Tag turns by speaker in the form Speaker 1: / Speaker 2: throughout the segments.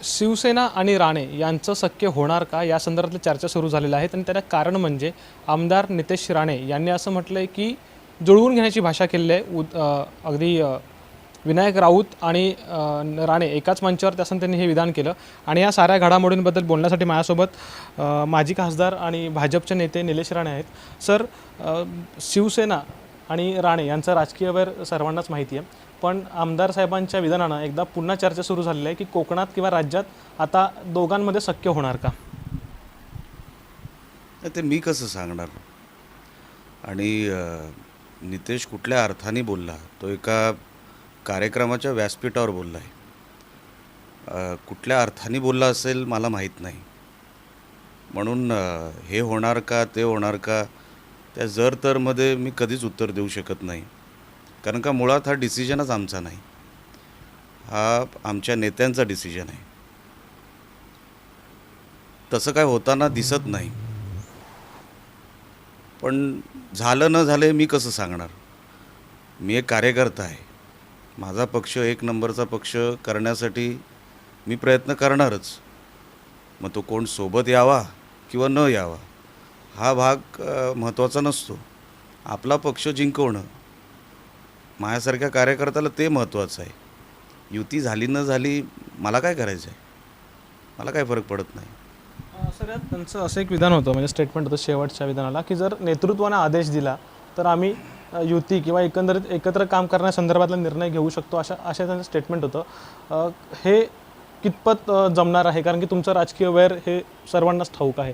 Speaker 1: शिवसेना आणि राणे यांचं सख्य होणार का या संदर्भातल्या चर्चा सुरू झालेल्या आहेत आणि त्याला कारण म्हणजे आमदार नितेश राणे यांनी असं म्हटलंय की जुळवून घेण्याची भाषा केलेली आहे. अगदी विनायक राऊत आणि राणे एकाच मंचावर असं त्यांनी हे विधान केलं. आणि या साऱ्या घडामोडींबद्दल बोलण्यासाठी माझ्यासोबत माजी खासदार आणि भाजपचे नेते निलेश राणे आहेत. सर, शिवसेना आणि राणे यांचा राजकीय वैर सर्वांनाच माहिती आहे, पण आमदार साहेबांच्या विधानानं एकदा पुन्हा चर्चा सुरू झालेली आहे की कोकणात किंवा राज्यात आता दोघांमध्ये सख्य होणार का?
Speaker 2: ते मी कसं सांगणार? आणि नितेश कुठल्या अर्थाने बोलला? तो एका कार्यक्रमाच्या व्यासपीठावर बोलला आहे. कुठल्या अर्थाने बोलला असेल मला माहीत नाही. म्हणून हे होणार का ते होणार का त्या जर तरमध्ये मी कधीच उत्तर देऊ शकत नाही. कारण का मुळात हा डिसिजनच आमचा नाही, हा आमच्या नेत्यांचा डिसिजन आहे. तसं काय होताना दिसत नाही. पण झालं न झाले मी कसं सांगणार? मी एक कार्यकर्ता आहे. माझा पक्ष एक नंबरचा पक्ष करण्यासाठी मी प्रयत्न करणारच. मग तो कोण सोबत यावा किंवा न यावा हा भाग महत्त्वाचा नसतो. आपला पक्ष जिंकवणं माझ्यासारख्या कार्यकर्त्याला ते महत्त्वाचं आहे. युती झाली न झाली मला काय करायचं आहे? मला काय फरक पडत नाही.
Speaker 1: सर, यात त्यांचं असं एक विधान होतं, म्हणजे स्टेटमेंट होतं शेवटच्या विधानाला, की जर नेतृत्वाने आदेश दिला तर आम्ही युती किंवा एकंदरीत एकत्र काम करण्यासंदर्भातला निर्णय घेऊ शकतो, अशा त्यांचं स्टेटमेंट होतं. हे कितपत जमणार आहे? कारण की तुमचं राजकीय वैर हे सर्वांनाच ठाऊक आहे.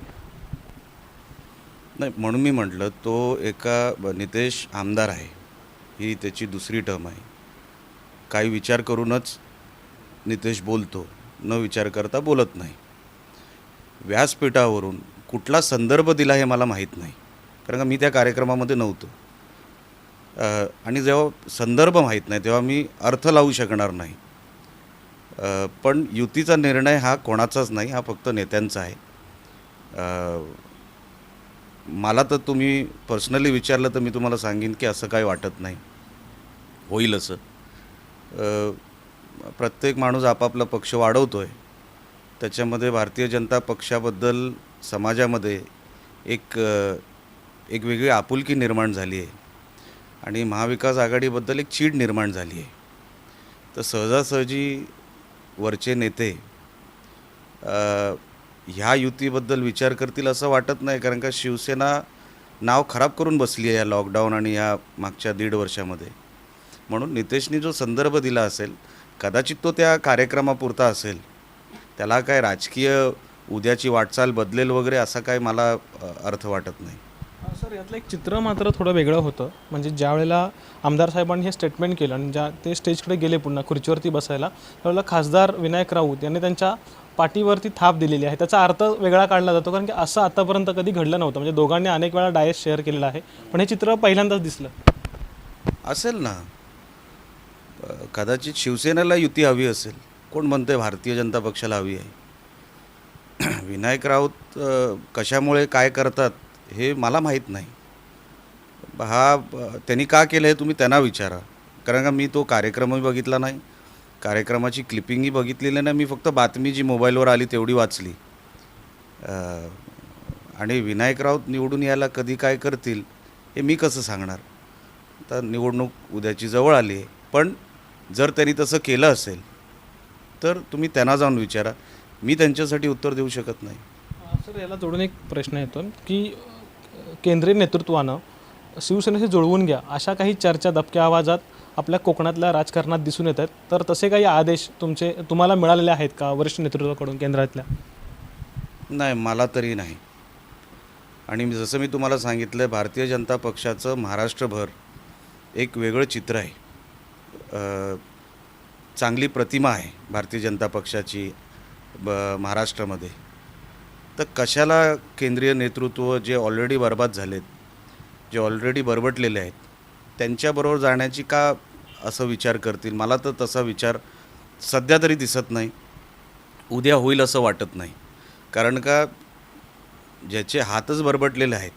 Speaker 2: नाही, म्हणून मी म्हटलं तो एका नितेश आमदार आहे, ही त्याची दुसरी टर्म आहे. काही विचार करूनच नितेश बोलतो, न विचार करता बोलत नाही. व्यासपीठावरून कुठला संदर्भ दिला हे मला माहीत नाही, कारण का मी त्या कार्यक्रमामध्ये नव्हतो. आणि जेव्हा संदर्भ माहीत नाही तेव्हा मी अर्थ लावू शकणार नाही. पण युतीचा निर्णय हा कोणाचाच नाही, हा फक्त नेत्यांचा आहे. मला तर तुम्ही पर्सनली विचारलं तर मी तुम्हाला सांगेन की असं काही वाटत नाही होईल असं. प्रत्येक माणूस आपापला पक्ष वाढवतो आहे. त्याच्यामध्ये भारतीय जनता पक्षाबद्दल समाजामध्ये एक वेगळी आपुलकी निर्माण झाली आहे आणि महाविकास आघाडीबद्दल एक चीड निर्माण झाली आहे. तर सहजासहजी वरचे नेते ह्या युतीबद्दल विचार करतील असं वाटत नाही, कारण का शिवसेना नाव खराब करून बसली आहे या लॉकडाऊन आणि ह्या मागच्या 1.5 वर्षामध्ये. म्हणून नितेशनी जो संदर्भ दिला असेल कदाचित तो त्या कार्यक्रमापुरता असेल. त्याला काय राजकीय उद्याची वाटचाल बदलेल वगैरे असा काय मला अर्थ वाटत नाही.
Speaker 1: सर, यातलं एक चित्र मात्र थोडं वेगळं होतं. म्हणजे ज्या वेळेला आमदार साहेबांनी हे स्टेटमेंट केलं आणि ते स्टेजकडे गेले पुन्हा खुर्चीवरती बसायला, त्यावेळेला खासदार विनायक राऊत यांनी त्यांच्या पाठीवरती थाप दिलेली आहे. त्याचा अर्थ वेगळा काढला जातो, कारण की असं आतापर्यंत कधी घडलं नव्हतं. म्हणजे दोघांनी अनेक वेळा डायस शेअर केलेला आहे, पण हे चित्र पहिल्यांदाच दिसलं
Speaker 2: असेल ना. कदाचित शिवसेनेला युती हवी असेल. कोण म्हणते भारतीय जनता पक्षाला हवी आहे? विनायक राऊत कशामुळे काय करतात हे मला माहीत नाही. त्यांनी का केलं हे तुम्ही त्यांना विचारा, कारण का मी तो कार्यक्रमही बघितला नाही, कार्यक्रमाची क्लिपिंगही बघितलेली नाही. मी फक्त बातमी जी मोबाईलवर आली तेवढी वाचली. आणि विनायक राऊत निवडून यायला कधी काय करतील हे मी कसं सांगणार? तर निवडणूक उद्याची जवळ आली आहे. पण जर त्यांनी तसं केलं असेल तर तुम्ही त्यांना जाऊन विचारा. मी त्यांच्यासाठी उत्तर देऊ शकत नाही.
Speaker 1: सर, याला जोडून एक प्रश्न येतो की केंद्रीय नेतृत्वानं शिवसेनेशी जुळवून घ्या अशा काही चर्चा दबक्या आवाजात आपल्या कोकणातल्या राजकारणात दिसून येत आहेत. तर तसे काही आदेश तुम्हाला मिळालेले आहेत का वरिष्ठ नेतृत्वाकडून केंद्रातल्या?
Speaker 2: नाही, मला तरी नाही. आणि जसं मी तुम्हाला सांगितलं, भारतीय जनता पक्षाचं महाराष्ट्रभर एक वेगळं चित्र आहे. चांगली प्रतिमा आहे भारतीय जनता पक्षाची महाराष्ट्रामध्ये. तर कशाला केंद्रीय नेतृत्व जे ऑलरेडी बरबाद झालेत, जे ऑलरेडी बरबटलेले आहेत, त्यांच्याबरोबर जाण्याची का असं विचार करतील? मला तर तसा विचार सध्या तरी दिसत नाही. उद्या होईल असं वाटत नाही. कारण का ज्याचे हातच बरबटलेले आहेत,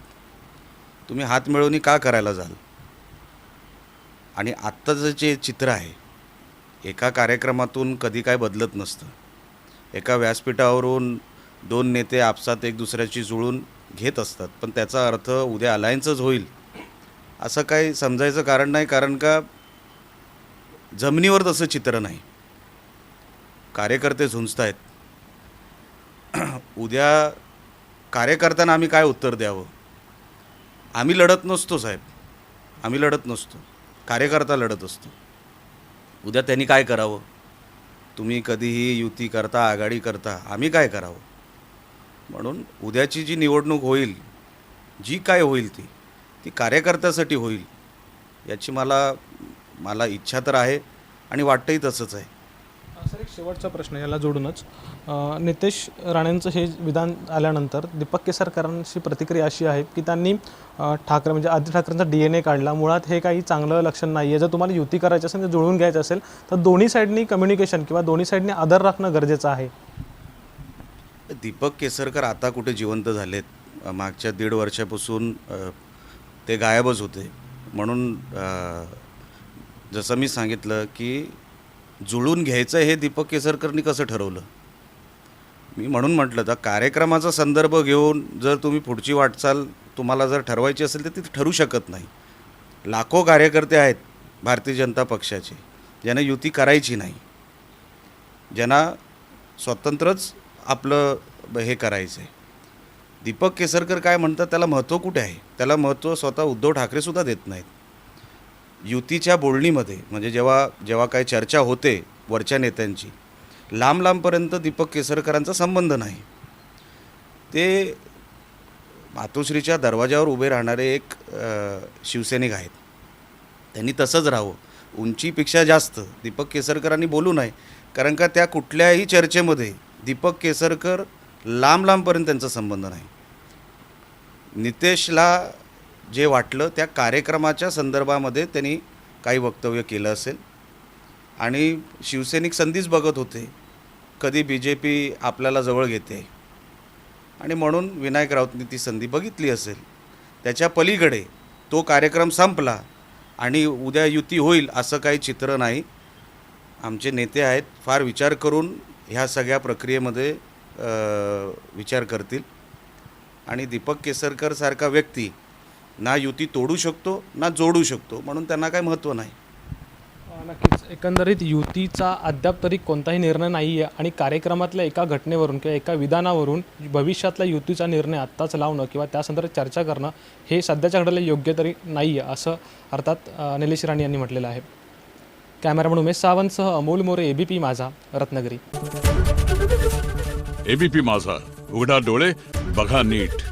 Speaker 2: तुम्ही हात मिळवणी का करायला जाल? आणि आत्ताचं जे चित्र आहे, एका कार्यक्रमातून कधी काय बदलत नसतं. एका व्यासपीठावरून दोन नेते आपसात एक दुसऱ्याची जुळून घेत असतात, पण त्याचा अर्थ उद्या अलायन्सच होईल असं काही समजायचं कारण नाही. कारण का जमिनीवर तसं चित्र नाही. कार्यकर्ते झुंजत आहेत. उद्या कार्यकर्त्यांना आम्ही काय उत्तर द्यावं? आम्ही लढत नसतो साहेब, आम्ही लढत नसतो, कार्यकर्ता लढत असतो. उद्या त्यांनी काय करावं? तुम्ही कधीही युती करता, आघाडी करता, आम्ही काय करावं? म्हणून उद्याची जी निवडणूक होईल, जी काय होईल ती कार्यकर्त्यासाठी होईल याची मला इच्छा तर आहे आणि वाटतंही तसंच आहे.
Speaker 1: सर, एक शेवटचा प्रश्न याला जोडूनच, नितेश राणेंचं हे विधान आल्यानंतर दीपक केसरकरांची प्रतिक्रिया अशी आहे की त्यांनी ठाकरे म्हणजे आदित्य ठाकरेंचा DNA काढला. मुळात हे काही चांगलं लक्षण नाही आहे. जर तुम्हाला युती करायची असेल, तर जुळवून घ्यायचं असेल, तर दोन्ही साईडनी कम्युनिकेशन किंवा दोन्ही साईडनी आदर राखणं गरजेचं आहे.
Speaker 2: दीपक केसरकर आता कुठे जिवंत झालेत? मागच्या 1.5 वर्षापासून ते गायबच होते. म्हणून जसं मी सांगितलं की जुळून घ्यायचं हे दीपक केसरकरनी कसं ठरवलं? मी म्हणून म्हटलं, तर कार्यक्रमाचा संदर्भ घेऊन जर तुम्ही पुढची वाटचाल तुम्हाला जर ठरवायची असेल तर ती ठरू शकत नाही. लाखो कार्यकर्ते आहेत भारतीय जनता पक्षाचे, ज्यांना युती करायची नाही, ज्यांना स्वतंत्रच आपलं हे करायचं आहे. दीपक केसरकर काय म्हणतात त्याला महत्त्व कुठे आहे? त्याला महत्त्व स्वतः उद्धव ठाकरेसुद्धा देत नाहीत. युतीच्या बोलणीमध्ये म्हणजे जेव्हा काही चर्चा होते वरच्या नेत्यांची, लांबपर्यंत दीपक केसरकरांचा संबंध नाही. ते मातोश्रीच्या दरवाजावर उभे राहणारे एक शिवसैनिक आहेत. त्यांनी तसंच राहावं. उंचीपेक्षा जास्त दीपक केसरकरांनी बोलू नये. कारण का त्या कुठल्याही चर्चेमध्ये दीपक केसरकर लांबपर्यंत त्यांचा संबंध नाही. नितेशला जे वाटलं त्या कार्यक्रमाच्या संदर्भामध्ये त्यांनी काही वक्तव्य केलं असेल आणि शिवसैनिक संधीच बघत होते, कधी BJP आपल्याला जवळ घेते आणि म्हणून विनायक राऊतनी ती संधी बघितली असेल. त्याच्या पलीकडे तो कार्यक्रम संपला आणि उद्या युती होईल असं काही चित्र नाही. आमचे नेते आहेत, फार विचार करून ह्या सगळ्या प्रक्रियेमध्ये विचार करतील आणि दीपक केसरकर सारखा व्यक्ती ना युती तोडू शकतो ना जोडू शकतो, म्हणून त्यांना काय महत्त्व नाही.
Speaker 1: नक्कीच, एकंदरीत युतीचा अद्याप तरी कोणताही निर्णय नाही आहे आणि कार्यक्रमातल्या एका घटनेवरून किंवा एका विधानावरून भविष्यातला युतीचा निर्णय आत्ताच लावणं किंवा त्या संदर्भात चर्चा करणं हे सध्याच्या घडीला योग्य तरी नाही आहे, असं अर्थात निलेश राणे यांनी म्हटलेलं आहे. कॅमेरामन उमेश सावंतसह अमोल मोरे, ABP माझा, रत्नागिरी.
Speaker 3: ABP माझा, उघडा डोळे बघा नीट.